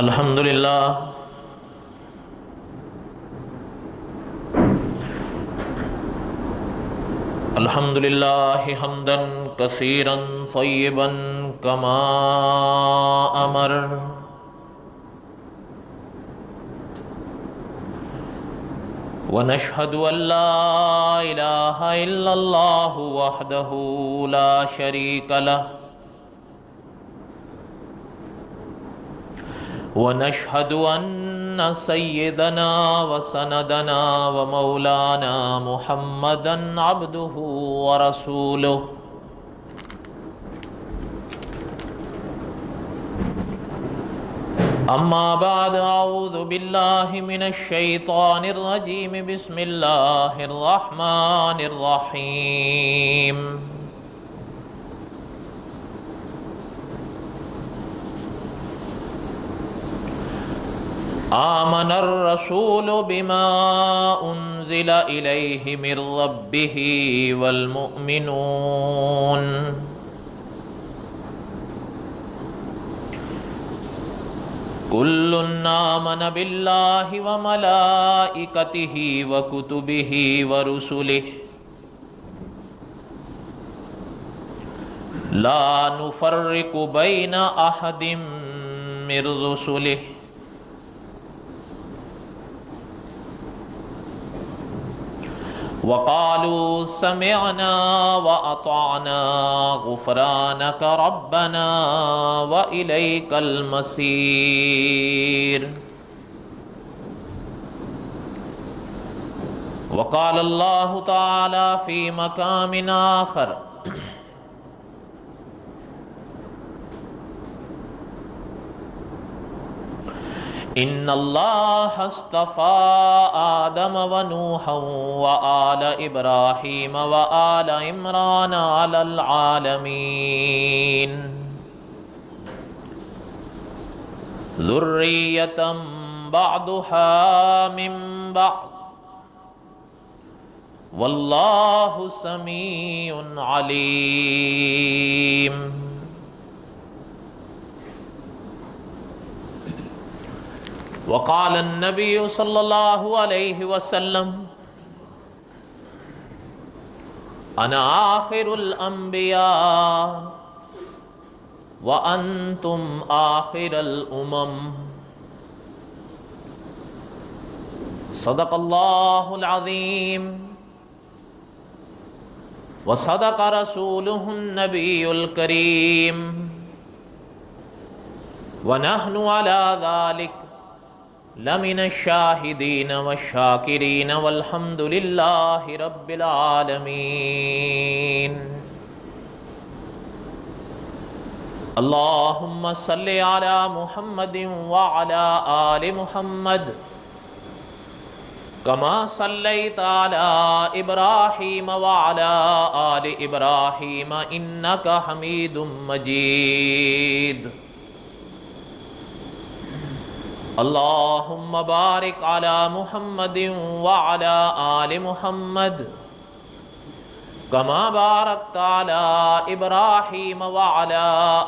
الحمدللہ الحمدللہ حمدا کثیرا طیبا کما امر ونشهد ان لا الہ الا اللہ وحدہ لا شریک لہ ونشهد ان سیدنا وسندنا ومولانا محمدا عبده ورسوله اما بعد اعوذ باللہ من الشیطان الرجیم بسم اللہ الرحمن الرحیم آمن الرسول بما انزل الیہ من ربہ والمؤمنون کل آمن باللہ وملائکتہ وکتبہ ورسلہ لا نفرق بین احد من رسلہ وقالوا سمعنا وأطعنا غفرانك ربنا وإليك المصير وقال الله تعالى في مقام آخر ان اللہ اصطفى آدم ونوحا وآل ابراہیم وآل عمران علی العالمین ذریۃ بعضها من بعض واللہ سمیع علیم وقال النبی صلی اللہ علیہ وسلم انا آخر الانبیاء وانتم آخر الامم صدق اللہ العظیم وصدق رسولہ النبی الکریم ونحن علی ذلک لمن الشاہدین والشاکرین والحمد للہ رب العالمین اللہم صلی علی محمد وعلی آل محمد کما صلیت علی ابراہیم وعلی آل ابراہیم انکا حمید مجید اللہم بارک علی محمد وعلی آل محمد کما بارکت علی ابراہیم وعلی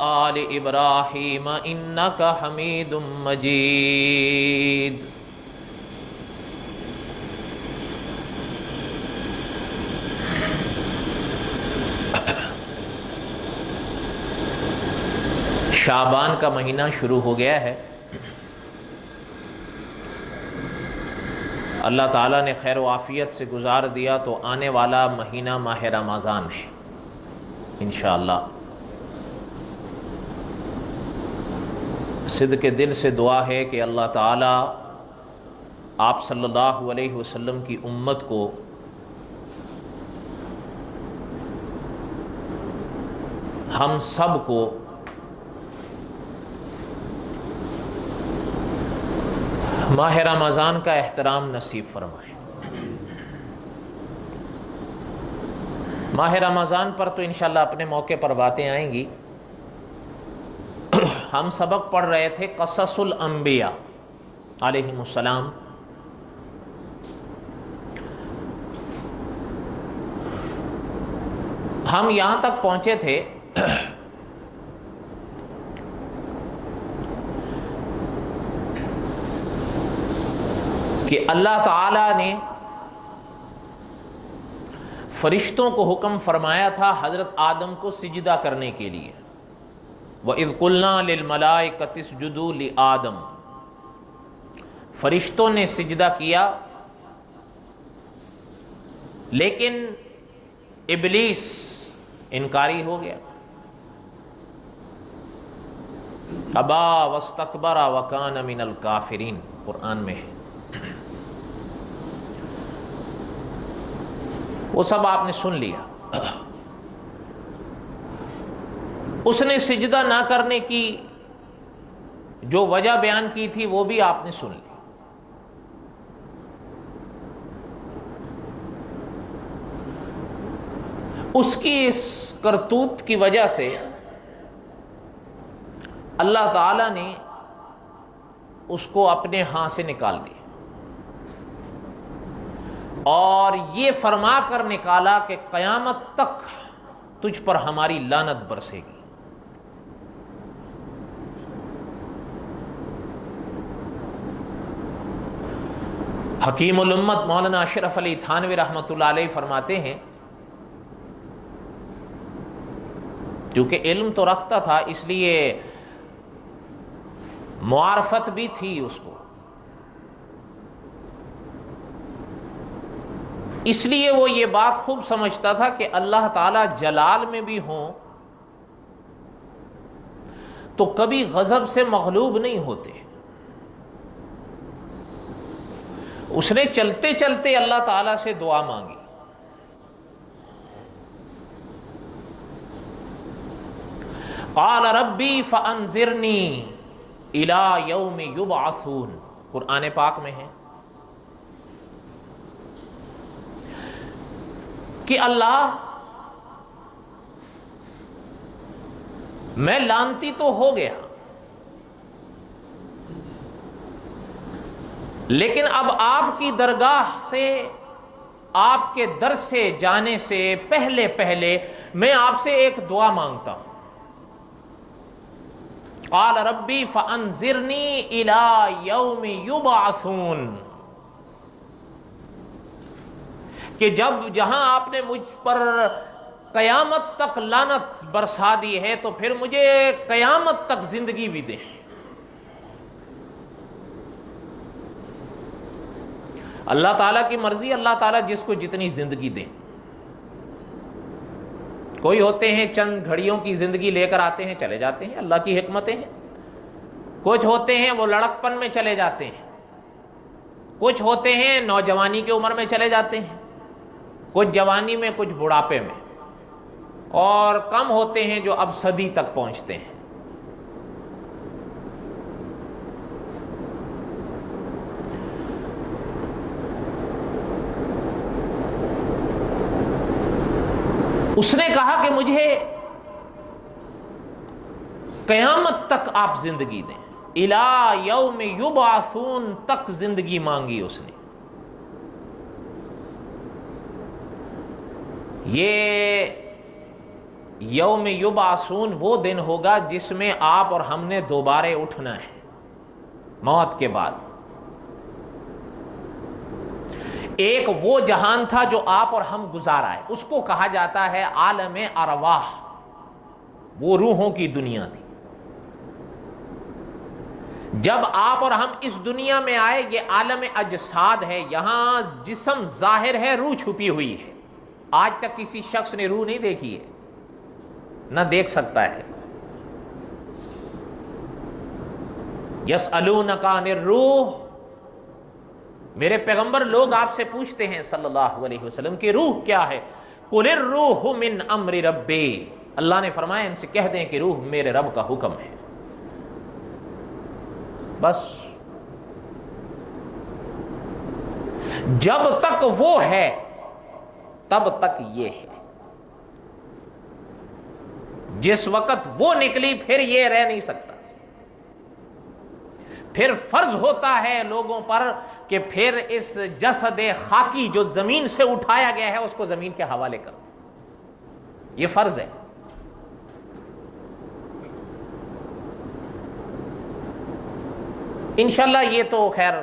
آل ابراہیم انکا حمید مجید شعبان کا مہینہ شروع ہو گیا ہے۔ اللہ تعالیٰ نے خیر و عافیت سے گزار دیا تو آنے والا مہینہ ماہ رمضان ہے انشاءاللہ۔ صدق دل سے دعا ہے کہ اللہ تعالیٰ آپ صلی اللہ علیہ وسلم کی امت کو ہم سب کو ماہ رمضان کا احترام نصیب فرمائے۔ ماہ رمضان پر تو انشاءاللہ اپنے موقع پر باتیں آئیں گی۔ ہم سبق پڑھ رہے تھے قصص الانبیاء علیہم السلام۔ ہم یہاں تک پہنچے تھے کہ اللہ تعالی نے فرشتوں کو حکم فرمایا تھا حضرت آدم کو سجدہ کرنے کے لیے. وَإِذْ قُلْنَا لِلْمَلَائِكَةِ اسْجُدُوا لِآدَمَ، فرشتوں نے سجدہ کیا، لیکن ابلیس انکاری ہو گیا. ابا واستکبر وکان من الکافرین، قرآن میں ہے. وہ سب آپ نے سن لیا. اس نے سجدہ نہ کرنے کی جو وجہ بیان کی تھی وہ بھی آپ نے سن لی. اس کی اس کرتوت کی وجہ سے اللہ تعالی نے اس کو اپنے ہاں سے نکال دیا، اور یہ فرما کر نکالا کہ قیامت تک تجھ پر ہماری لعنت برسے گی. حکیم الامت مولانا اشرف علی تھانوی رحمۃ اللہ علیہ فرماتے ہیں، چونکہ علم تو رکھتا تھا اس لیے معرفت بھی تھی اس کو، اس لیے وہ یہ بات خوب سمجھتا تھا کہ اللہ تعالی جلال میں بھی ہوں تو کبھی غضب سے مغلوب نہیں ہوتے. اس نے چلتے چلتے اللہ تعالی سے دعا مانگی. قال ربی فانذرنی الی یوم یبعثون، قرآن پاک میں ہے کہ اللہ میں لعنتی تو ہو گیا، لیکن اب آپ کی درگاہ سے، آپ کے در سے جانے سے پہلے پہلے میں آپ سے ایک دعا مانگتا ہوں. قال ربی فانذرنی الی یوم یبعثون، کہ جہاں آپ نے مجھ پر قیامت تک لعنت برسا دی ہے تو پھر مجھے قیامت تک زندگی بھی دیں. اللہ تعالیٰ کی مرضی، اللہ تعالیٰ جس کو جتنی زندگی دیں. کوئی ہوتے ہیں چند گھڑیوں کی زندگی لے کر آتے ہیں چلے جاتے ہیں، اللہ کی حکمتیں ہیں. کچھ ہوتے ہیں وہ لڑکپن میں چلے جاتے ہیں، کچھ ہوتے ہیں نوجوانی کی عمر میں چلے جاتے ہیں، کچھ جوانی میں، کچھ بڑھاپے میں، اور کم ہوتے ہیں جو اب صدی تک پہنچتے ہیں. اس نے کہا کہ مجھے قیامت تک آپ زندگی دیں، الی یوم یبعثون تک زندگی مانگی اس نے. یہ یوم یبعثون وہ دن ہوگا جس میں آپ اور ہم نے دوبارہ اٹھنا ہے موت کے بعد. ایک وہ جہان تھا جو آپ اور ہم گزارا ہے، اس کو کہا جاتا ہے عالم ارواح، وہ روحوں کی دنیا تھی. جب آپ اور ہم اس دنیا میں آئے یہ عالم اجساد ہے، یہاں جسم ظاہر ہے، روح چھپی ہوئی ہے. آج تک کسی شخص نے روح نہیں دیکھی ہے، نہ دیکھ سکتا ہے. یسألونک عن الروح، میرے پیغمبر لوگ آپ سے پوچھتے ہیں صلی اللہ علیہ وسلم کہ روح کیا ہے. قل الروح من امر ربی، اللہ نے فرمایا ان سے کہہ دیں کہ روح میرے رب کا حکم ہے. بس جب تک وہ ہے تب تک یہ ہے. جس وقت وہ نکلی پھر یہ رہ نہیں سکتا. پھر فرض ہوتا ہے لوگوں پر کہ پھر اس جسد خاکی جو زمین سے اٹھایا گیا ہے اس کو زمین کے حوالے کرو. یہ فرض ہے. انشاءاللہ یہ تو خیر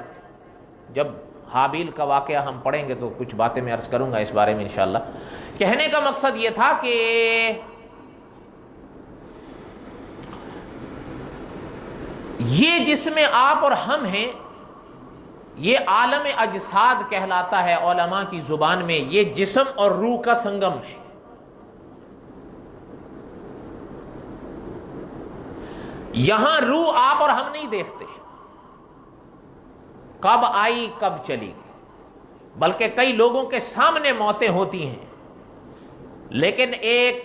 جب حابیل کا واقعہ ہم پڑھیں گے تو کچھ باتیں میں عرض کروں گا اس بارے میں انشاءاللہ۔ کہنے کا مقصد یہ تھا کہ یہ جس میں آپ اور ہم ہیں یہ عالم اجساد کہلاتا ہے علماء کی زبان میں، یہ جسم اور روح کا سنگم ہے۔ یہاں روح آپ اور ہم نہیں دیکھتے کب آئی کب چلی گئی، بلکہ کئی لوگوں کے سامنے موتیں ہوتی ہیں لیکن ایک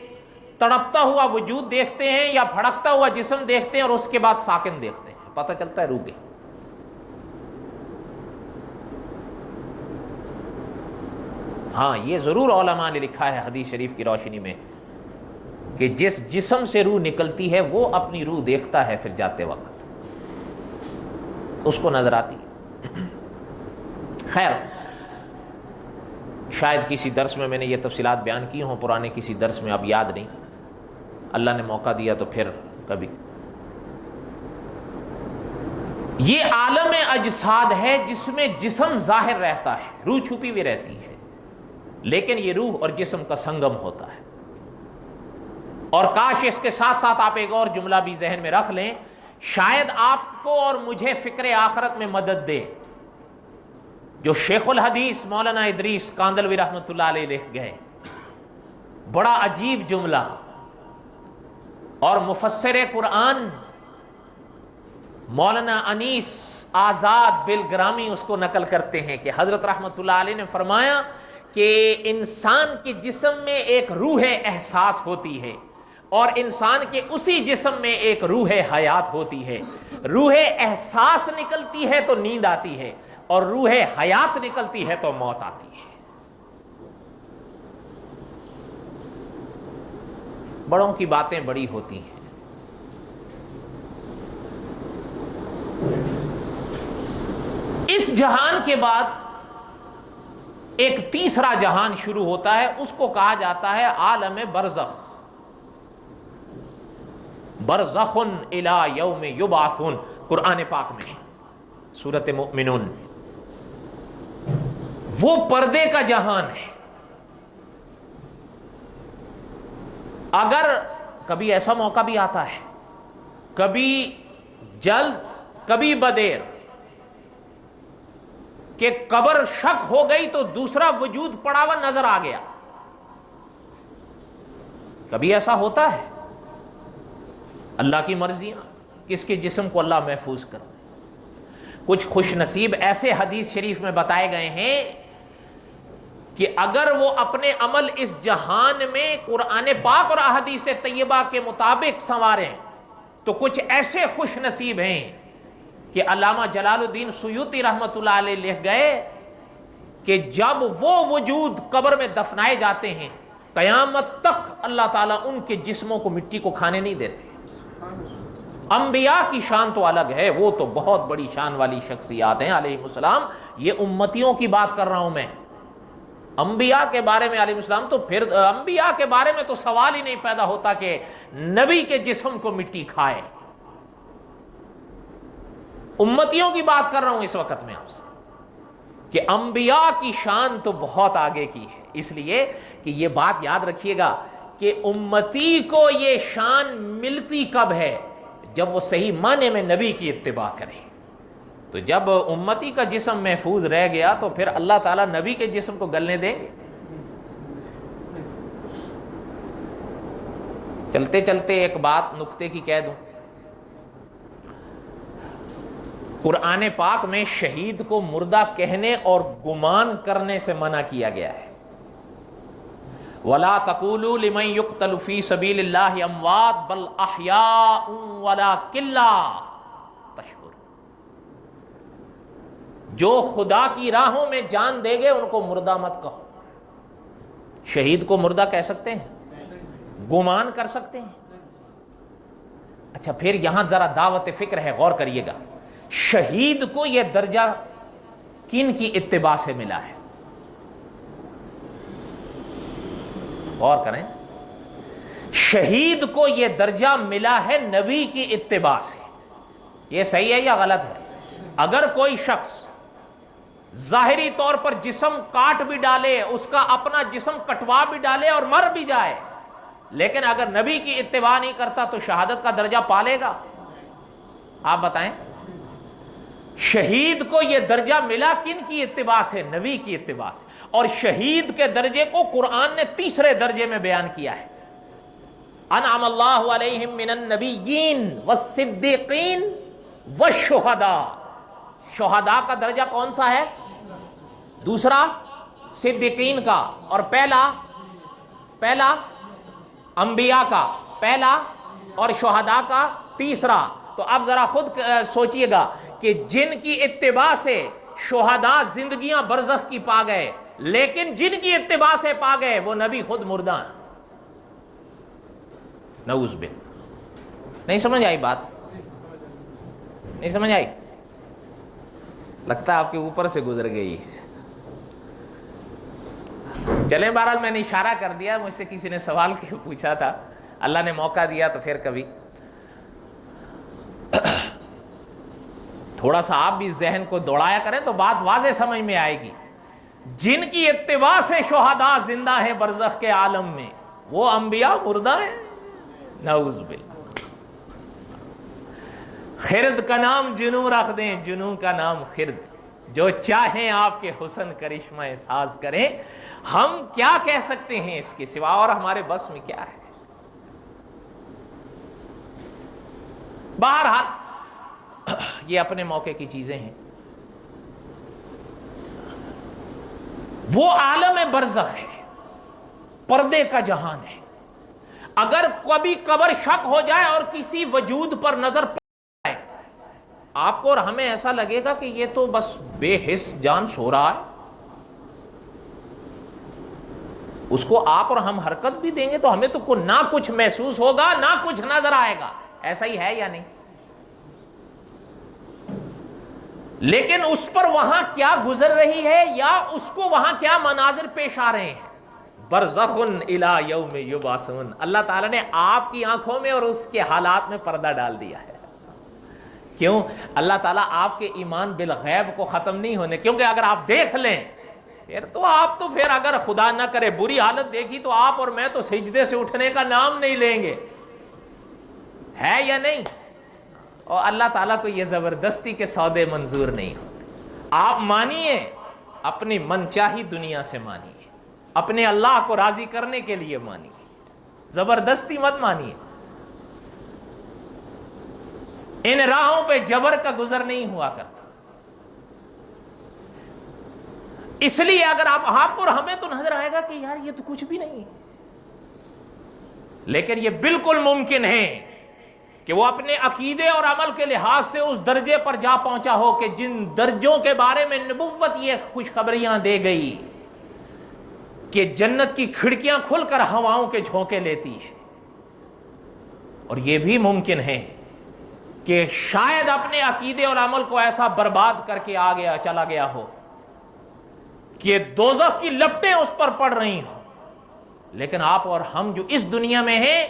تڑپتا ہوا وجود دیکھتے ہیں یا بھڑکتا ہوا جسم دیکھتے ہیں اور اس کے بعد ساکن دیکھتے ہیں، پتہ چلتا ہے روح گئی۔ ہاں یہ ضرور علماء نے لکھا ہے حدیث شریف کی روشنی میں کہ جس جسم سے روح نکلتی ہے وہ اپنی روح دیکھتا ہے، پھر جاتے وقت اس کو نظر آتی ہے۔ خیر، شاید کسی درس میں نے یہ تفصیلات بیان کی ہوں، پرانے کسی درس میں، اب یاد نہیں، اللہ نے موقع دیا تو پھر کبھی۔ یہ عالم اجساد ہے جس میں جسم ظاہر رہتا ہے، روح چھپی ہوئی رہتی ہے، لیکن یہ روح اور جسم کا سنگم ہوتا ہے۔ اور کاش اس کے ساتھ ساتھ آپ ایک اور جملہ بھی ذہن میں رکھ لیں، شاید آپ کو اور مجھے فکر آخرت میں مدد دے، جو شیخ الحدیث مولانا ادریس کاندلوی رحمۃ اللہ علیہ لکھ گئے، بڑا عجیب جملہ، اور مفسر قرآن مولانا انیس آزاد بالگرامی اس کو نقل کرتے ہیں کہ حضرت رحمۃ اللہ علیہ نے فرمایا کہ انسان کے جسم میں ایک روح احساس ہوتی ہے اور انسان کے اسی جسم میں ایک روح حیات ہوتی ہے۔ روح احساس نکلتی ہے تو نیند آتی ہے اور روح حیات نکلتی ہے تو موت آتی ہے۔ بڑوں کی باتیں بڑی ہوتی ہیں۔ اس جہان کے بعد ایک تیسرا جہان شروع ہوتا ہے، اس کو کہا جاتا ہے عالم برزخ، برزخ الی یوم یبعثون، قرآن پاک میں سورۃ مؤمنون۔ وہ پردے کا جہان ہے۔ اگر کبھی ایسا موقع بھی آتا ہے، کبھی جلد کبھی بدیر، کہ قبر شک ہو گئی تو دوسرا وجود پڑا ہوا نظر آ گیا، کبھی ایسا ہوتا ہے۔ اللہ کی مرضیاں، کس کے جسم کو اللہ محفوظ کر دے۔ کچھ خوش نصیب ایسے حدیث شریف میں بتائے گئے ہیں کہ اگر وہ اپنے عمل اس جہان میں قرآن پاک اور احادیث طیبہ کے مطابق سنواریں تو کچھ ایسے خوش نصیب ہیں کہ علامہ جلال الدین سیوطی رحمۃ اللہ علیہ لکھ گئے کہ جب وہ وجود قبر میں دفنائے جاتے ہیں قیامت تک اللہ تعالیٰ ان کے جسموں کو مٹی کو کھانے نہیں دیتے۔ انبیاء کی شان تو الگ ہے، وہ تو بہت بڑی شان والی شخصیات ہیں علیہ السلام، یہ امتیوں کی بات کر رہا ہوں میں۔ انبیاء کے بارے میں علیہ السلام تو پھر انبیاء کے بارے میں تو سوال ہی نہیں پیدا ہوتا کہ نبی کے جسم کو مٹی کھائے۔ امتیوں کی بات کر رہا ہوں اس وقت میں آپ سے کہ انبیاء کی شان تو بہت آگے کی ہے، اس لیے کہ یہ بات یاد رکھیے گا کہ امتی کو یہ شان ملتی کب ہے؟ جب وہ صحیح معنی میں نبی کی اتباع کرے۔ تو جب امتی کا جسم محفوظ رہ گیا تو پھر اللہ تعالیٰ نبی کے جسم کو گلنے دیں گے؟ چلتے چلتے ایک بات نکتے کی کہہ دوں، قرآن پاک میں شہید کو مردہ کہنے اور گمان کرنے سے منع کیا گیا ہے۔ وَلَا تَقُولُوا لِمَن يُقْتَلُ فِي سَبِيلِ اللَّهِ أَمْوَاتٌ بَلْ أَحْيَاءٌ وَلَٰكِن لَّا تَشْعُرُونَ۔ جو خدا کی راہوں میں جان دے گے ان کو مردہ مت کہو۔ شہید کو مردہ کہہ سکتے ہیں؟ گمان کر سکتے ہیں؟ اچھا پھر یہاں ذرا دعوت فکر ہے، غور کریے گا۔ شہید کو یہ درجہ کن کی اتباع سے ملا ہے؟ غور کریں، شہید کو یہ درجہ ملا ہے نبی کی اتباع سے۔ یہ صحیح ہے یا غلط ہے؟ اگر کوئی شخص ظاہری طور پر جسم کاٹ بھی ڈالے، اس کا اپنا جسم کٹوا بھی ڈالے اور مر بھی جائے، لیکن اگر نبی کی اتباع نہیں کرتا تو شہادت کا درجہ پالے گا؟ آپ بتائیں، شہید کو یہ درجہ ملا کن کی اتباع سے؟ نبی کی اتباع سے. اور شہید کے درجے کو قرآن نے تیسرے درجے میں بیان کیا ہے، انعم اللہ علیہم من النبیین والصدیقین والشہداء. شہداء کا درجہ کون سا ہے؟ دوسرا صدیقین کا، اور پہلا انبیاء کا پہلا، اور شہداء کا تیسرا. تو اب ذرا خود سوچئے گا کہ جن کی اتباع سے شہداء زندگیاں برزخ کی پا گئے، لیکن جن کی اتباع سے پا گئے وہ نبی خود مردہ ہیں. نعوذ باللہ. نہیں سمجھ آئی بات؟ نہیں سمجھ آئی؟ لگتا ہے آپ کے اوپر سے گزر گئی. چلیں بہرحال میں نے اشارہ کر دیا، مجھ سے کسی نے سوال پوچھا تھا، اللہ نے موقع دیا تو پھر کبھی تھوڑا سا آپ بھی ذہن کو دوڑایا کریں تو بات واضح سمجھ میں آئے گی. جن کی اتباع سے شہداء زندہ ہیں برزخ کے عالم میں، وہ انبیاء مردہ ہیں. نعوذ باللہ. خرد کا نام جنوں رکھ دیں، جنوں کا نام خرد، جو چاہیں آپ کے حسن کرشمہ ساز کریں. ہم کیا کہہ سکتے ہیں اس کے سوا، اور ہمارے بس میں کیا ہے؟ بہرحال یہ اپنے موقع کی چیزیں ہیں. وہ عالم برزخ ہے، پردے کا جہان ہے. اگر کبھی قبر شک ہو جائے اور کسی وجود پر نظر پڑ جائے، آپ کو اور ہمیں ایسا لگے گا کہ یہ تو بس بے حس جان سو رہا ہے. اس کو آپ اور ہم حرکت بھی دیں گے تو ہمیں تو نہ کچھ محسوس ہوگا نہ کچھ نظر آئے گا. ایسا ہی ہے یا نہیں؟ لیکن اس پر وہاں کیا گزر رہی ہے، یا اس کو وہاں کیا مناظر پیش آ رہے ہیں؟ برزخ الی یوم یبعثون. اللہ تعالیٰ نے آپ کی آنکھوں میں اور اس کے حالات میں پردہ ڈال دیا ہے. کیوں؟ اللہ تعالیٰ آپ کے ایمان بالغیب کو ختم نہیں ہونے، کیونکہ اگر آپ دیکھ لیں پھر اگر خدا نہ کرے بری حالت دیکھی تو آپ اور میں تو سجدے سے اٹھنے کا نام نہیں لیں گے. ہے یا نہیں؟ اور اللہ تعالیٰ کو یہ زبردستی کے سودے منظور نہیں ہوتے. آپ مانیے، اپنی من چاہی دنیا سے مانیے، اپنے اللہ کو راضی کرنے کے لیے مانیے، زبردستی مت مانیے. ان راہوں پہ جبر کا گزر نہیں ہوا کرتا. اس لیے اگر آپ کو اور ہمیں تو نظر آئے گا کہ یار یہ تو کچھ بھی نہیں ہے، لیکن یہ بالکل ممکن ہے کہ وہ اپنے عقیدے اور عمل کے لحاظ سے اس درجے پر جا پہنچا ہو کہ جن درجوں کے بارے میں نبوت یہ خوشخبریاں دے گئی کہ جنت کی کھڑکیاں کھل کر ہواؤں کے جھونکے لیتی ہے. اور یہ بھی ممکن ہے کہ شاید اپنے عقیدے اور عمل کو ایسا برباد کر کے چلا گیا ہو کہ دوزخ کی لپٹیں اس پر پڑ رہی ہوں، لیکن آپ اور ہم جو اس دنیا میں ہیں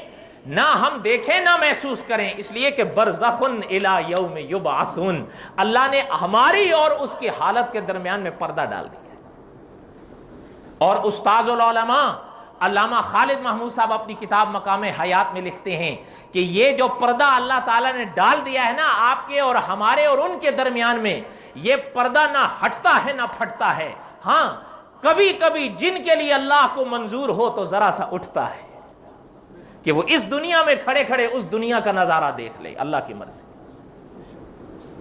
نہ ہم دیکھیں نہ محسوس کریں، اس لیے کہ برزخ الی یوم یبعثون. اللہ نے ہماری اور اس کی حالت کے درمیان میں پردہ ڈال دیا. اور استاذ العلماء علامہ خالد محمود صاحب اپنی کتاب مقام حیات میں لکھتے ہیں کہ یہ جو پردہ اللہ تعالیٰ نے ڈال دیا ہے نا آپ کے اور ہمارے اور ان کے درمیان میں، یہ پردہ نہ ہٹتا ہے نہ پھٹتا ہے. ہاں کبھی کبھی جن کے لیے اللہ کو منظور ہو تو ذرا سا اٹھتا ہے کہ وہ اس دنیا میں کھڑے کھڑے اس دنیا کا نظارہ دیکھ لے. اللہ کی مرضی،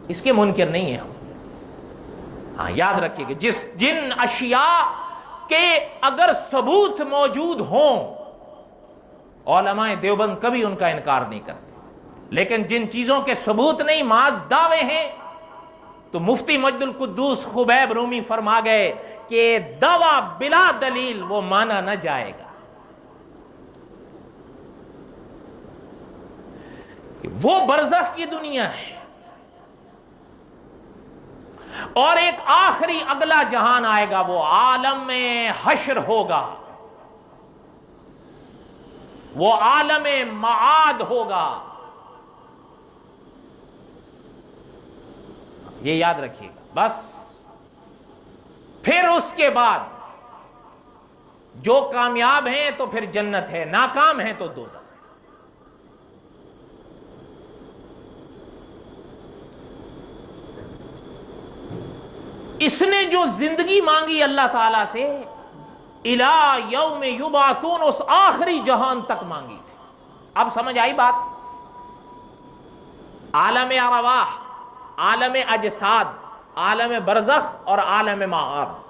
اس کے منکر نہیں ہیں ہم. ہاں یاد رکھیے کہ جن اشیاء کے اگر ثبوت موجود ہوں، علماء دیوبند کبھی ان کا انکار نہیں کرتے، لیکن جن چیزوں کے ثبوت نہیں محض دعوے ہیں، تو مفتی مجد القدوس خبیب رومی فرما گئے کہ دعویٰ بلا دلیل وہ مانا نہ جائے گا. وہ برزخ کی دنیا ہے، اور ایک آخری اگلا جہان آئے گا، وہ عالم میں حشر ہوگا، وہ عالم معاد ہوگا. یہ یاد رکھیے گا. بس پھر اس کے بعد جو کامیاب ہیں تو پھر جنت ہے، ناکام ہیں تو دوزخ۔ اس نے جو زندگی مانگی اللہ تعالی سے، الی یوم یبعثون، اس آخری جہان تک مانگی تھی۔ اب سمجھ آئی بات؟ عالم ارواح، عالم اجساد، عالم برزخ اور عالم معاد،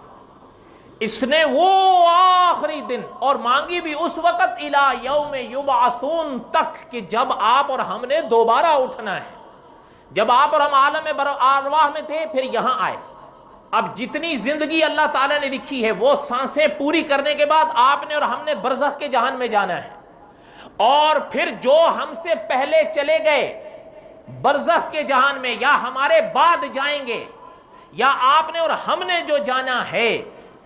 اس نے وہ آخری دن اور مانگی بھی اس وقت الی یوم یبعثون تک کہ جب آپ اور ہم نے دوبارہ اٹھنا ہے۔ جب آپ اور ہم عالم ارواح میں تھے، پھر یہاں آئے۔ اب جتنی زندگی اللہ تعالیٰ نے لکھی ہے وہ سانسیں پوری کرنے کے بعد آپ نے اور ہم نے برزخ کے جہان میں جانا ہے، اور پھر جو ہم سے پہلے چلے گئے برزخ کے جہان میں، یا ہمارے بعد جائیں گے، یا آپ نے اور ہم نے جو جانا ہے،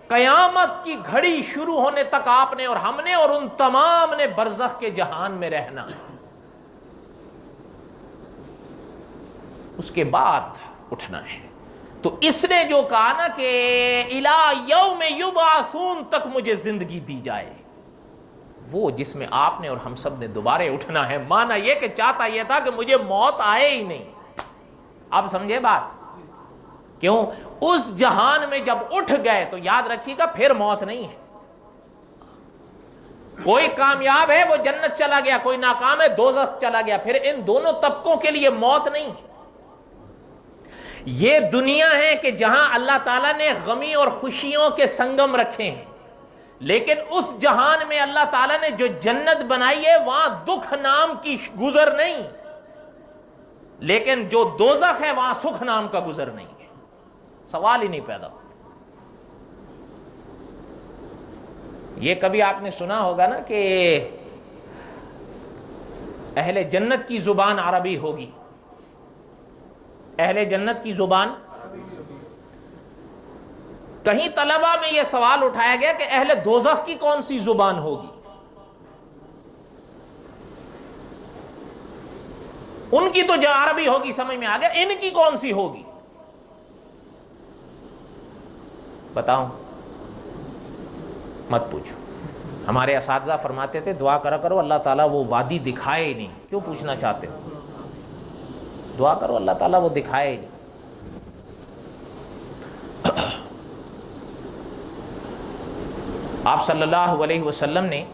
قیامت کی گھڑی شروع ہونے تک آپ نے اور ہم نے اور ان تمام نے برزخ کے جہان میں رہنا ہے۔ اس کے بعد اٹھنا ہے۔ تو اس نے جو کہا نا کہ الی یوم یبعثون تک مجھے زندگی دی جائے، وہ جس میں آپ نے اور ہم سب نے دوبارہ اٹھنا ہے، مانا یہ کہ چاہتا یہ تھا کہ مجھے موت آئے ہی نہیں۔ اب سمجھے بات؟ کیوں؟ اس جہان میں جب اٹھ گئے تو یاد رکھیے گا پھر موت نہیں ہے۔ کوئی کامیاب ہے وہ جنت چلا گیا، کوئی ناکام ہے دوزخ چلا گیا، پھر ان دونوں طبقوں کے لیے موت نہیں ہے۔ یہ دنیا ہے کہ جہاں اللہ تعالیٰ نے غمی اور خوشیوں کے سنگم رکھے ہیں، لیکن اس جہان میں اللہ تعالیٰ نے جو جنت بنائی ہے وہاں دکھ نام کی گزر نہیں، لیکن جو دوزخ ہے وہاں سکھ نام کا گزر نہیں ہے۔ سوال ہی نہیں پیدا ہوتا۔ یہ کبھی آپ نے سنا ہوگا نا کہ اہل جنت کی زبان عربی ہوگی، اہل جنت کی زبان۔ کہیں طلبہ میں یہ سوال اٹھایا گیا کہ اہل دوزخ کی کون سی زبان ہوگی؟ ان کی تو جو عربی ہوگی سمجھ میں آ گیا، ان کی کون سی ہوگی؟ بتاؤں؟ مت پوچھو۔ ہمارے اساتذہ فرماتے تھے دعا کرا کرو اللہ تعالیٰ وہ وادی دکھائے ہی نہیں۔ کیوں پوچھنا چاہتے ہو؟ دعا کرو اللہ تعالیٰ وہ دکھائے ہی نہیں۔ آپ صلی اللہ علیہ وسلم نے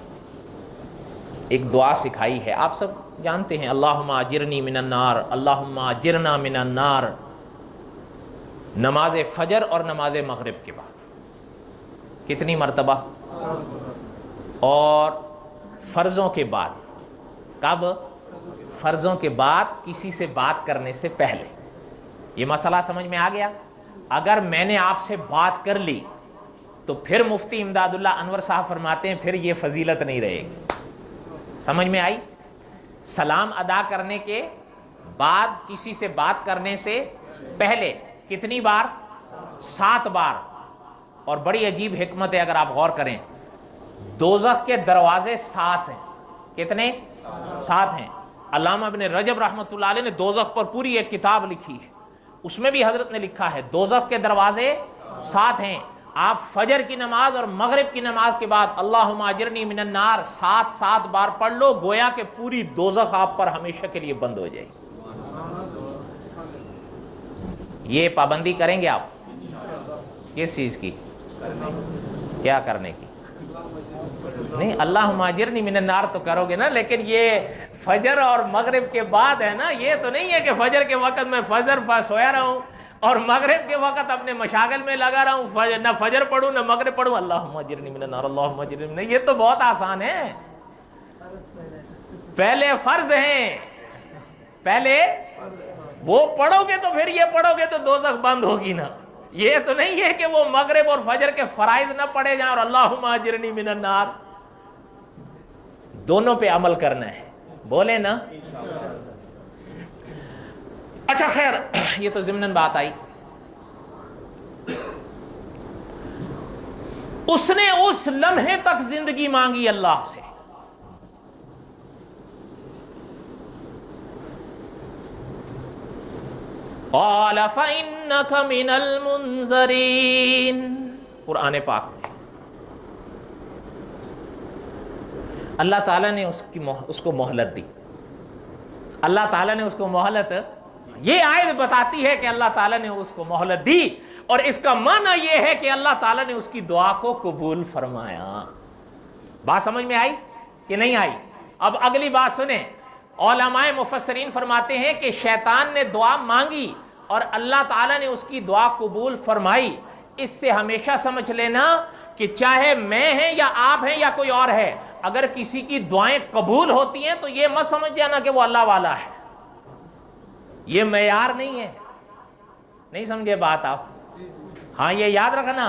ایک دعا سکھائی ہے، آپ سب جانتے ہیں، اللہم اجرنی من النار، اللہم اجرنا من النار، نماز فجر اور نماز مغرب کے بعد کتنی مرتبہ؟ اور فرضوں کے بعد کب؟ فرضوں کے بعد کسی سے بات کرنے سے پہلے۔ یہ مسئلہ سمجھ میں آ گیا؟ اگر میں نے آپ سے بات کر لی تو پھر مفتی امداد اللہ انور صاحب فرماتے ہیں پھر یہ فضیلت نہیں رہے گی۔ سمجھ میں آئی؟ سلام ادا کرنے کے بعد کسی سے بات کرنے سے پہلے کتنی بار؟ 7 بار۔ اور بڑی عجیب حکمت ہے اگر آپ غور کریں، دوزخ کے دروازے 7 ہیں۔ کتنے؟ 7 ہیں۔ علامہ ابن رجب رحمۃ اللہ علیہ نے دوزخ پر پوری ایک کتاب لکھی ہے، اس میں بھی حضرت نے لکھا ہے دوزخ کے دروازے 7 ہیں۔ آپ فجر کی نماز اور مغرب کی نماز کے بعد اللہم اجرنی من النار 7 بار پڑھ لو، گویا کہ پوری دوزخ آپ پر ہمیشہ کے لیے بند ہو جائے گی۔ یہ پابندی کریں گے آپ؟ کس چیز کی؟ کیا کرنے کی؟ نہیں، اللہم اجرنی من النار تو کرو گے نا، لیکن یہ فجر اور مغرب کے بعد ہے نا۔ یہ تو نہیں ہے کہ فجر کے وقت میں فجر پر سویا رہا ہوں اور مغرب کے وقت اپنے مشاغل میں لگا رہا ہوں، نہ فجر پڑھوں نہ مغرب پڑھوں، اللہم اجرنی من النار اللہم اجرنی من النار۔ یہ تو بہت آسان ہے۔ پہلے فرض ہیں، پہلے وہ پڑھو گے تو پھر یہ پڑھو گے تو دوزخ بند ہوگی نا۔ یہ تو نہیں ہے کہ وہ مغرب اور فجر کے فرائض نہ پڑھے جائیں اور اللہم اجرنی من النار۔ دونوں پہ عمل کرنا ہے، بولے نا۔ اچھا خیر، یہ تو ضمناً بات آئی۔ اس نے اس لمحے تک زندگی مانگی اللہ سے، قال فإنك من المنذرين، قرآن پاک میں اللہ تعالیٰ نے اس کو مہلت دی. اللہ تعالیٰ نے اس کو مہلت، یہ آیت بتاتی ہے کہ اللہ تعالیٰ نے اس کو مہلت دی، اور اس کا معنی یہ ہے کہ اللہ تعالیٰ نے اس کی دعا کو قبول فرمایا. بات سمجھ میں آئی کہ نہیں آئی؟ اب اگلی بات سنیں. علماء مفسرین فرماتے ہیں کہ شیطان نے دعا مانگی اور اللہ تعالیٰ نے اس کی دعا قبول فرمائی. اس سے ہمیشہ سمجھ لینا کہ چاہے میں ہیں یا آپ ہیں یا کوئی اور ہے، اگر کسی کی دعائیں قبول ہوتی ہیں تو یہ مت سمجھ جانا کہ وہ اللہ والا ہے. یہ معیار نہیں ہے. نہیں سمجھے بات آپ؟ ہاں یہ یاد رکھنا،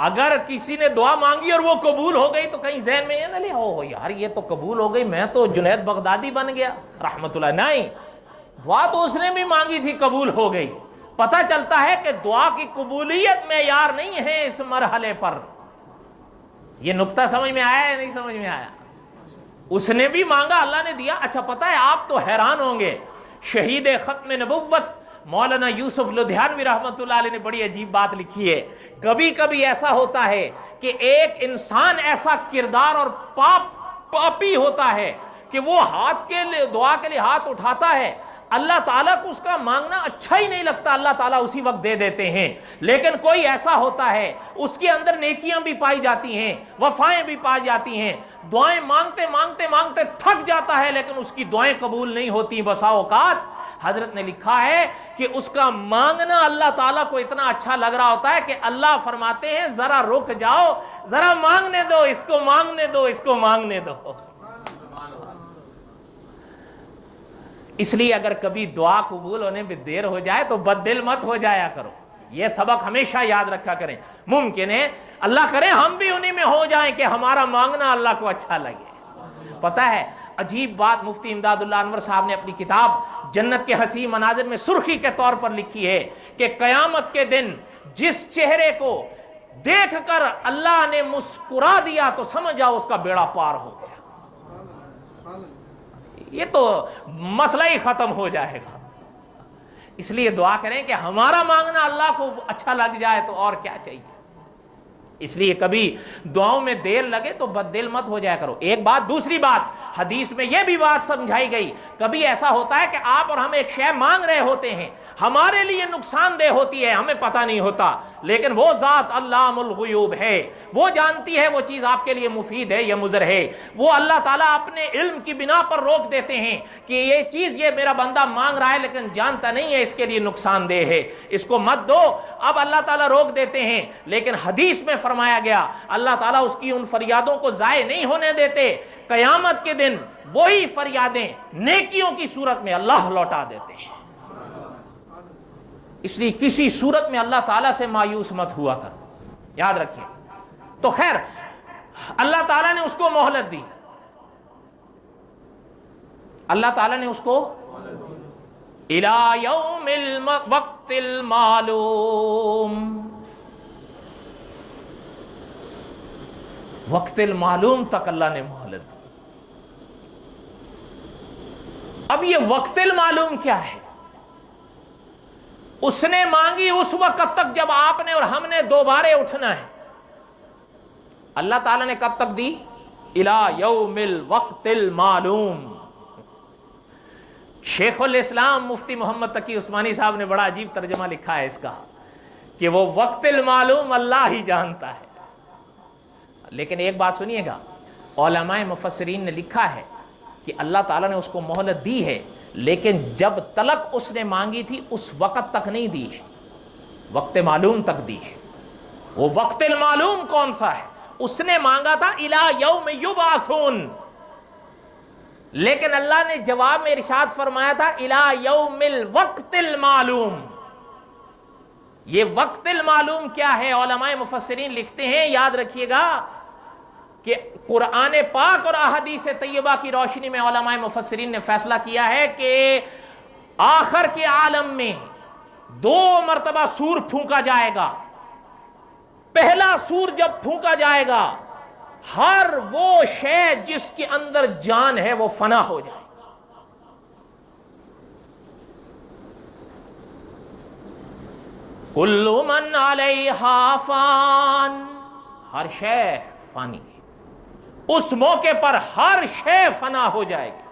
اگر کسی نے دعا مانگی اور وہ قبول ہو گئی تو کہیں ذہن میں یہ نہ لے او یار یہ تو قبول ہو گئی، میں تو جنید بغدادی بن گیا رحمت اللہ. نہیں، دعا تو اس نے بھی مانگی تھی، قبول ہو گئی. پتہ چلتا ہے کہ دعا کی قبولیت معیار نہیں ہے اس مرحلے پر. یہ نقطہ سمجھ میں آیا یا نہیں سمجھ میں آیا؟ اس نے بھی مانگا، اللہ نے دیا. اچھا پتہ ہے آپ تو حیران ہوں گے، شہید ختم نبوت مولانا یوسف لدھیانوی رحمت اللہ علیہ نے بڑی عجیب بات لکھی ہے. کبھی کبھی ایسا ہوتا ہے کہ ایک انسان ایسا کردار اور پاپی ہوتا ہے کہ وہ ہاتھ کے لیے دعا کے لیے ہاتھ اٹھاتا ہے، اللہ تعالیٰ کو اس کا مانگنا اچھا ہی نہیں لگتا، اللہ تعالیٰ اسی وقت دے دیتے ہیں. لیکن کوئی ایسا ہوتا ہے اس کے اندر نیکیاں بھی پائی جاتی ہیں، وفائیں بھی پائی جاتی ہیں، دعائیں مانگتے مانگتے مانگتے تھک جاتا ہے لیکن اس کی دعائیں قبول نہیں ہوتی. بسا اوقات حضرت نے لکھا ہے کہ اس کا مانگنا اللہ تعالیٰ کو اتنا اچھا لگ رہا ہوتا ہے کہ اللہ فرماتے ہیں ذرا رک جاؤ، ذرا مانگنے دو، اس کو مانگنے دو، اس کو مانگنے دو. اس لیے اگر کبھی دعا قبول ہونے میں دیر ہو جائے تو بد دل مت ہو جایا کرو. یہ سبق ہمیشہ یاد رکھا کریں. ممکن ہے اللہ کرے ہم بھی انہی میں ہو جائیں کہ ہمارا مانگنا اللہ کو اچھا لگے. پتہ ہے عجیب بات مفتی امداد اللہ انور صاحب نے اپنی کتاب جنت کے حسین مناظر میں سرخی کے طور پر لکھی ہے کہ قیامت کے دن جس چہرے کو دیکھ کر اللہ نے مسکرا دیا تو سمجھ جاؤ اس کا بیڑا پار ہو گیا. یہ تو مسئلہ ہی ختم ہو جائے گا. اس لیے دعا کریں کہ ہمارا مانگنا اللہ کو اچھا لگ جائے تو اور کیا چاہیے. اس لیے کبھی دعاؤں میں دیر لگے تو بد دل مت ہو جایا کرو. ایک بات. دوسری بات، حدیث میں یہ بھی بات سمجھائی گئی، کبھی ایسا ہوتا ہے کہ آپ اور ہم ایک شے مانگ رہے ہوتے ہیں، ہمارے لیے نقصان دہ ہوتی ہے، ہمیں پتہ نہیں ہوتا، لیکن وہ ذات علام الغیوب ہے، وہ جانتی ہے وہ چیز آپ کے لیے مفید ہے یا مضر ہے. وہ اللہ تعالیٰ اپنے علم کی بنا پر روک دیتے ہیں کہ یہ چیز یہ میرا بندہ مانگ رہا ہے لیکن جانتا نہیں ہے اس کے لیے نقصان دہ ہے، اس کو مت دو. اب اللہ تعالیٰ روک دیتے ہیں، لیکن حدیث میں فرمایا گیا اللہ تعالیٰ اس کی ان فریادوں کو ضائع نہیں ہونے دیتے. قیامت کے دن وہی فریادیں نیکیوں کی صورت میں اللہ لوٹا دیتے ہیں. اس لیے کسی صورت میں اللہ تعالیٰ سے مایوس مت ہوا کرو، یاد رکھیے. تو خیر اللہ تعالیٰ نے اس کو مہلت دی، اللہ تعالیٰ نے اس کو الی یوم الوقت المعلوم، وقت المعلوم تک اللہ نے مہلت دی. اب یہ وقت المعلوم کیا ہے؟ اس نے مانگی اس وقت تک جب آپ نے اور ہم نے دوبارے اٹھنا ہے. اللہ تعالیٰ نے کب تک دی؟ الی یوم الوقت المعلوم. شیخ الاسلام مفتی محمد تقی عثمانی صاحب نے بڑا عجیب ترجمہ لکھا ہے اس کا کہ وہ وقت المعلوم اللہ ہی جانتا ہے. لیکن ایک بات سنیے گا، علماء مفسرین نے لکھا ہے کہ اللہ تعالیٰ نے اس کو مہلت دی ہے، لیکن جب تلک اس نے مانگی تھی اس وقت تک نہیں دی ہے، وقت معلوم تک دی ہے. وہ وقت المعلوم کون سا ہے؟ اس نے مانگا تھا الی یوم یبعثون، لیکن اللہ نے جواب میں ارشاد فرمایا تھا الی یوم الوقت المعلوم. یہ وقت المعلوم کیا ہے؟ علماء مفسرین لکھتے ہیں، یاد رکھیے گا کہ قرآن پاک اور احادیث طیبہ کی روشنی میں علماء مفسرین نے فیصلہ کیا ہے کہ آخر کے عالم میں 2 مرتبہ سور پھونکا جائے گا. پہلا سور جب پھونکا جائے گا ہر وہ شے جس کے اندر جان ہے وہ فنا ہو جائے گا. کل من علیہا فان، ہر شے فانی ہے، اس موقع پر ہر شے فنا ہو جائے گی۔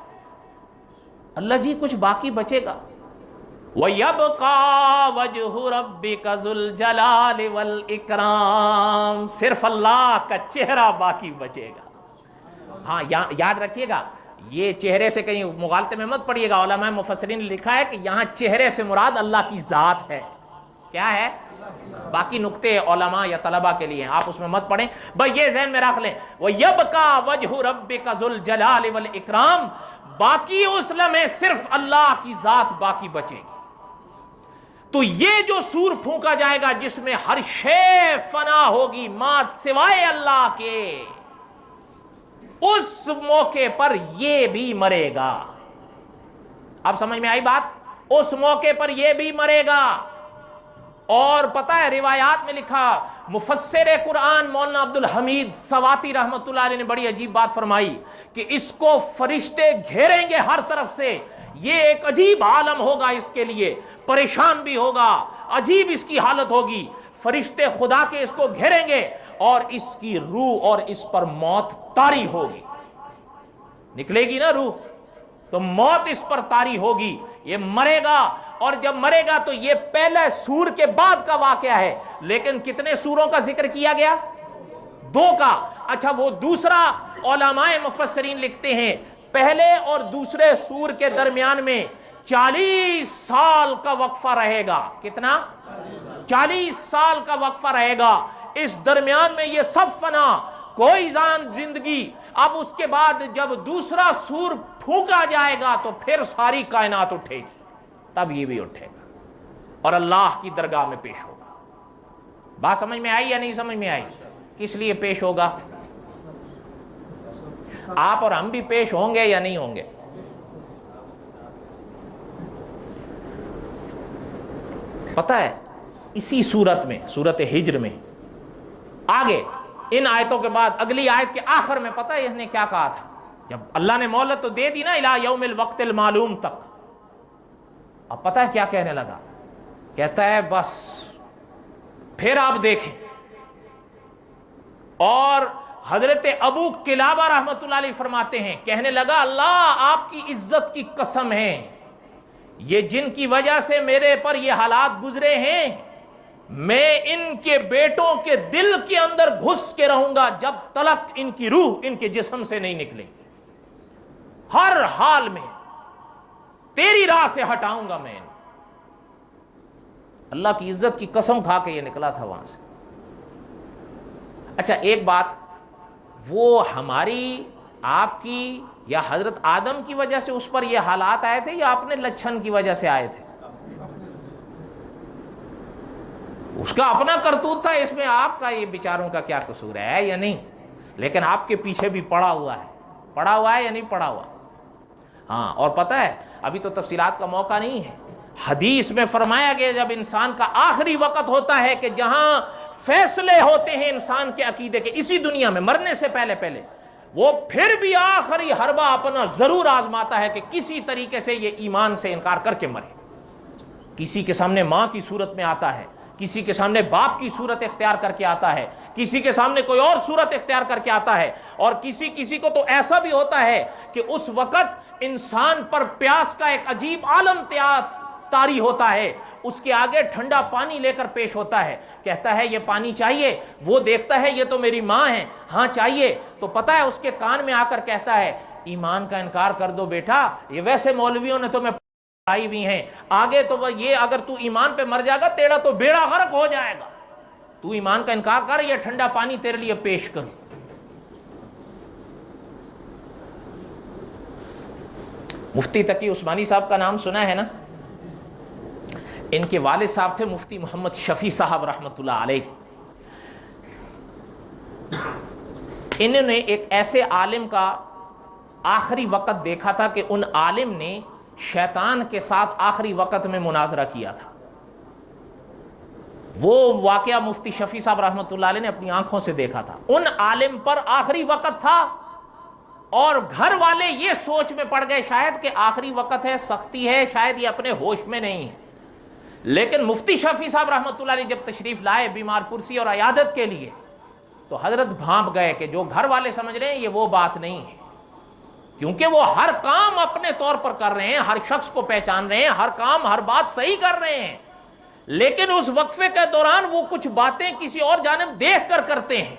اللہ جی کچھ باقی بچے گا؟ وَيَبْقَى وَجْهُ رَبِّكَ ذُو الْجَلَالِ وَالْإِكْرَامِ، صرف اللہ کا چہرہ باقی بچے گا۔ ہاں یاد رکھیے گا، یہ چہرے سے کہیں مغالطے میں مت پڑیے گا، علماء مفسرین نے لکھا ہے کہ یہاں چہرے سے مراد اللہ کی ذات ہے۔ کیا ہے؟ باقی نقطے علماء یا طلبہ کے لیے ہیں، آپ اس میں مت پڑھیں، بس یہ ذہن میں رکھ لیں، وَيَبْقَى وَجْهُ رَبِّكَ ذُو الْجَلَالِ وَالْإِكْرَامِ، باقی اس لمحے صرف اللہ کی ذات باقی بچے گی۔ تو یہ جو سور پھونکا جائے گا جس میں ہر شے فنا ہوگی ماں سوائے اللہ کے، اس موقع پر یہ بھی مرے گا۔ اب سمجھ میں آئی بات؟ اس موقع پر یہ بھی مرے گا۔ اور پتہ ہے روایات میں لکھا، مفسر قرآن مولانا عبدالحمید سواتی رحمۃ اللہ علیہ نے بڑی عجیب بات فرمائی کہ اس کو فرشتے گھیریں گے ہر طرف سے، یہ ایک عجیب عالم ہوگا، اس کے لیے پریشان بھی ہوگا، عجیب اس کی حالت ہوگی، فرشتے خدا کے اس کو گھیریں گے اور اس کی روح اور اس پر موت طاری ہوگی، نکلے گی نا روح تو موت اس پر طاری ہوگی، یہ مرے گا۔ اور جب مرے گا تو یہ پہلے سور کے بعد کا واقعہ ہے، لیکن کتنے سوروں کا ذکر کیا گیا؟ 2 کا۔ اچھا وہ دوسرا، علماء مفسرین لکھتے ہیں پہلے اور دوسرے سور کے درمیان میں 40 سال کا وقفہ رہے گا۔ کتنا؟ 40 سال کا وقفہ رہے گا۔ اس درمیان میں یہ سب فنا، کوئی جان زندگی۔ اب اس کے بعد جب دوسرا سور پھونکا جائے گا تو پھر ساری کائنات اٹھے گی، تب یہ بھی اٹھے گا اور اللہ کی درگاہ میں پیش ہوگا۔ بات سمجھ میں آئی یا نہیں سمجھ میں آئی؟ کس لیے پیش ہوگا؟ آپ اور ہم بھی پیش ہوں گے یا نہیں ہوں گے؟ پتہ ہے اسی صورت میں، صورت ہجر میں آگے ان آیتوں کے بعد اگلی آیت کے آخر میں پتہ ہے اس نے کیا کہا تھا؟ جب اللہ نے مہلت تو دے دی نا الی یوم الوقت المعلوم تک، اب پتہ ہے کیا کہنے لگا؟ کہتا ہے بس پھر آپ دیکھیں۔ اور حضرت ابو قلابہ رحمۃ اللہ علیہ فرماتے ہیں، کہنے لگا اللہ آپ کی عزت کی قسم ہے، یہ جن کی وجہ سے میرے پر یہ حالات گزرے ہیں، میں ان کے بیٹوں کے دل کے اندر گھس کے رہوں گا جب تلک ان کی روح ان کے جسم سے نہیں نکلے گی، ہر حال میں تیری راہ سے ہٹاؤں گا میں۔ اللہ کی عزت کی قسم کھا کے یہ نکلا تھا وہاں سے۔ اچھا ایک بات، وہ ہماری آپ کی یا حضرت آدم کی وجہ سے اس پر یہ حالات آئے تھے یا اپنے لچھن کی وجہ سے آئے تھے؟ اس کا اپنا کرتوت تھا، اس میں آپ کا یہ بیچاروں کا کیا قصور ہے یا نہیں؟ لیکن آپ کے پیچھے بھی پڑا ہوا ہے یا نہیں پڑا ہوا؟ ہاں، اور پتہ ہے ابھی تو تفصیلات کا موقع نہیں ہے، حدیث میں فرمایا گیا جب انسان کا آخری وقت ہوتا ہے کہ جہاں فیصلے ہوتے ہیں انسان کے عقیدے کے اسی دنیا میں مرنے سے پہلے وہ پھر بھی آخری حربہ اپنا ضرور آزماتا ہے کہ کسی طریقے سے یہ ایمان سے انکار کر کے مرے۔ کسی کے سامنے ماں کی صورت میں آتا ہے، کسی کے سامنے باپ کی صورت اختیار کر کے آتا ہے، کسی کے سامنے کوئی اور صورت اختیار کر کے آتا ہے، اور کسی کو تو ایسا بھی ہوتا ہے کہ اس وقت انسان پر پیاس کا ایک عجیب عالم طاری ہوتا ہے، اس کے آگے ٹھنڈا پانی لے کر پیش ہوتا ہے، کہتا ہے یہ پانی چاہیے، وہ دیکھتا ہے یہ تو میری ماں ہے، ہاں چاہیے، تو پتہ ہے اس کے کان میں آ کر کہتا ہے ایمان کا انکار کر دو بیٹا، یہ ویسے مولویوں نے تمہیں آئی بھی ہیں، آگے تو یہ اگر تو ایمان پہ مر جائے گا تیرا تو بیڑا غرق ہو جائے گا، تو ایمان کا انکار کر، یہ ٹھنڈا پانی تیرے لیے پیش کروں۔ مفتی تقی عثمانی صاحب کا نام سنا ہے نا؟ ان کے والد صاحب تھے مفتی محمد شفیع صاحب رحمۃ اللہ علیہ۔ انہوں نے ایک ایسے عالم کا آخری وقت دیکھا تھا کہ ان عالم نے شیطان کے ساتھ آخری وقت میں مناظرہ کیا تھا۔ وہ واقعہ مفتی شفیع صاحب رحمۃ اللہ علیہ نے اپنی آنکھوں سے دیکھا تھا۔ ان عالم پر آخری وقت تھا اور گھر والے یہ سوچ میں پڑ گئے شاید کہ آخری وقت ہے، سختی ہے، شاید یہ اپنے ہوش میں نہیں ہے، لیکن مفتی شفیع صاحب رحمۃ اللہ علیہ جب تشریف لائے بیمار پرسی اور عیادت کے لیے تو حضرت بھانپ گئے کہ جو گھر والے سمجھ رہے ہیں یہ وہ بات نہیں ہے، کیونکہ وہ ہر کام اپنے طور پر کر رہے ہیں، ہر شخص کو پہچان رہے ہیں، ہر کام ہر بات صحیح کر رہے ہیں، لیکن اس وقفے کے دوران وہ کچھ باتیں کسی اور جانب دیکھ کر کرتے ہیں۔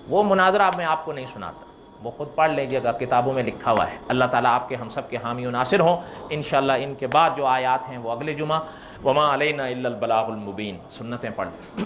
وہ مناظرہ میں آپ کو نہیں سناتا، وہ خود پڑھ لیجئے گا، کتابوں میں لکھا ہوا ہے۔ اللہ تعالیٰ آپ کے ہم سب کے حامی و ناصر ہوں۔ انشاءاللہ ان کے بعد جو آیات ہیں وہ اگلے جمعہ۔ وما علینا الا البلاغ المبین، سنتیں پڑھ لیں۔